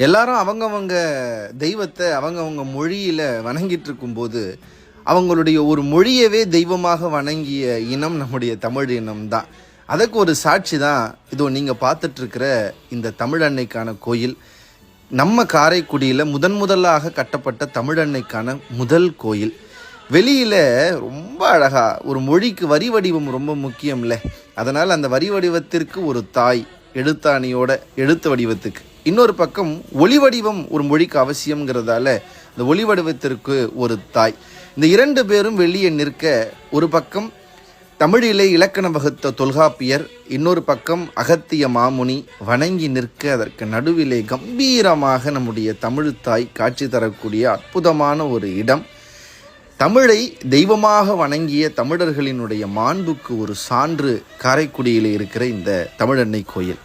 எல்லாரும் அவங்கவங்க தெய்வத்தை அவங்கவங்க மொழியில் வணங்கிட்டு இருக்கும்போது அவங்களுடைய ஒரு மொழியவே தெய்வமாக வணங்கிய இனம் நம்முடைய தமிழ் இனம் தான். அதுக்கு ஒரு சாட்சி தான் இதோ நீங்கள் பார்த்துட்ருக்கிற இந்த தமிழன்னைக்கான கோயில். நம்ம காரைக்குடியில் முதலாக கட்டப்பட்ட தமிழன்னைக்கான முதல் கோயில். வெளியில் ரொம்ப அழகாக ஒரு மொழிக்கு வரி வடிவம் ரொம்ப முக்கியம்ல, அதனால் அந்த வரி வடிவத்திற்கு ஒரு தாய் எழுத்தாணியோட எழுத்து வடிவத்துக்கு, இன்னொரு பக்கம் ஒளி வடிவம் ஒரு மொழிக்கு அவசியங்கிறதால இந்த ஒளி வடிவத்திற்கு ஒரு தாய். இந்த இரண்டு பேரும் வெளியே நிற்க, ஒரு பக்கம் தமிழிலே இலக்கண வகுத்த தொல்காப்பியர், இன்னொரு பக்கம் அகத்திய மாமுனி வணங்கி நிற்க, அதற்கு நடுவிலே கம்பீரமாக நம்முடைய தமிழ் தாய் காட்சி தரக்கூடிய அற்புதமான ஒரு இடம். தமிழை தெய்வமாக வணங்கிய தமிழர்களினுடைய மாண்புக்கு ஒரு சான்று காரைக்குடியில் இருக்கிற இந்த தமிழன்னை கோயில்.